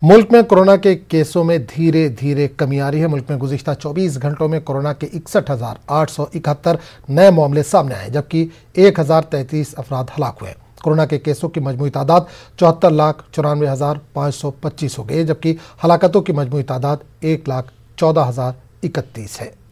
मुल्क में कोरोना के केसों में धीरे धीरे कमी आ रही है। मुल्क में गुज़िश्ता 24 घंटों में कोरोना के 61,871 नए मामले सामने आए, जबकि 1033 अफराद हलाक हुए। कोरोना के केसों की मजमूई तादाद 74,94,525 हो गई, जबकि हलाकतों की मजमूई तादाद 1,14,031 है।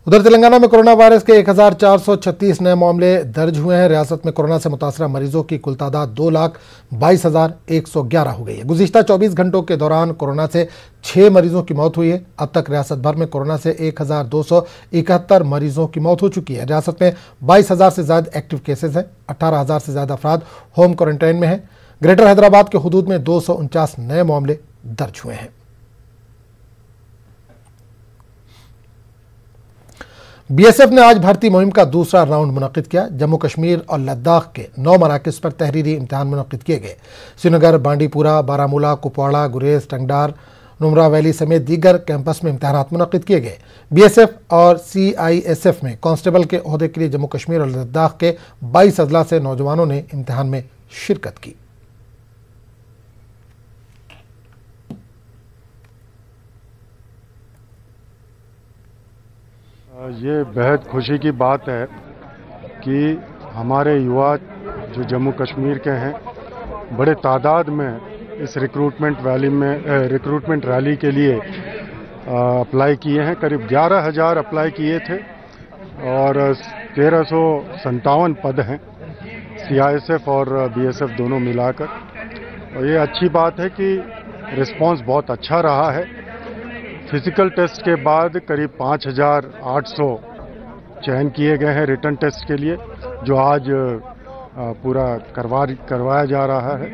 उधर तेलंगाना में कोरोना वायरस के 1,436 नए मामले दर्ज हुए हैं। रियासत में कोरोना से मुतासरा मरीजों की कुल तादाद 2,22,111 हो गई है। गुज़िश्ता 24 घंटों के दौरान कोरोना से 6 मरीजों की मौत हुई है। अब तक रियासत भर में कोरोना से 1,271 मरीजों की मौत हो चुकी है। रियासत में 22,000 से ज्यादा एक्टिव केसेज हैं। 18,000 से ज्यादा अफराद होम क्वारंटाइन में हैं। ग्रेटर हैदराबाद के हुदूद में 249 नए मामले दर्ज हुए हैं। बीएसएफ ने आज भर्ती मुहिम का दूसरा राउंड मुनक्किद किया। जम्मू कश्मीर और लद्दाख के 9 मराकज़ पर तहरीरी इम्तिहान मुनक्किद किए गए। श्रीनगर, बांडीपुरा, बारामूला, कुपवाड़ा, गुरेज, टंगडार, नुमरा वैली समेत दीगर कैंपस में इम्तिहानात मुनक्किद किए गए। बीएसएफ और सीआईएसएफ में कांस्टेबल के ओहदे के लिए जम्मू कश्मीर और लद्दाख के 22 अजला से नौजवानों ने इम्तिहान में शिरकत की। ये बेहद खुशी की बात है कि हमारे युवा जो जम्मू कश्मीर के हैं बड़े तादाद में इस रिक्रूटमेंट रैली के लिए अप्लाई किए हैं। करीब 11,000 अप्लाई किए थे और 1,357 पद हैं सीआईएसएफ और बीएसएफ दोनों मिलाकर। और ये अच्छी बात है कि रिस्पांस बहुत अच्छा रहा है। फिजिकल टेस्ट के बाद करीब 5,800 चयन किए गए हैं रिटर्न टेस्ट के लिए, जो आज पूरा करवाया जा रहा है।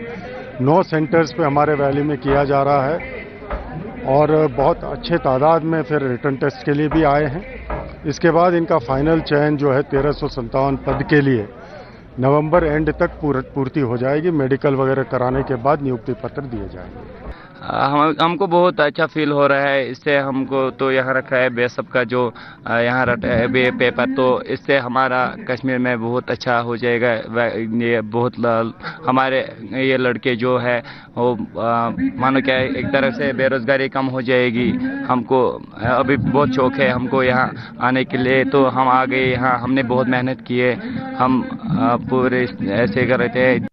9 सेंटर्स पे हमारे वैली में किया जा रहा है और बहुत अच्छे तादाद में फिर रिटर्न टेस्ट के लिए भी आए हैं। इसके बाद इनका फाइनल चयन जो है 1,357 पद के लिए नवंबर एंड तक पूर्ति हो जाएगी। मेडिकल वगैरह कराने के बाद नियुक्ति पत्र दिए जाएंगे। हमको बहुत अच्छा फील हो रहा है। इससे हमको तो यहाँ रखा है बीएसएफ का जो यहाँ रखा है पेपर, तो इससे हमारा कश्मीर में बहुत अच्छा हो जाएगा। ये बहुत हमारे ये लड़के जो है वो मानो क्या एक तरह से बेरोजगारी कम हो जाएगी। हमको अभी बहुत शौक है हमको यहाँ आने के लिए, तो हम आ गए यहाँ। हमने बहुत मेहनत की है। हम पूरे ऐसे कर रहे थे।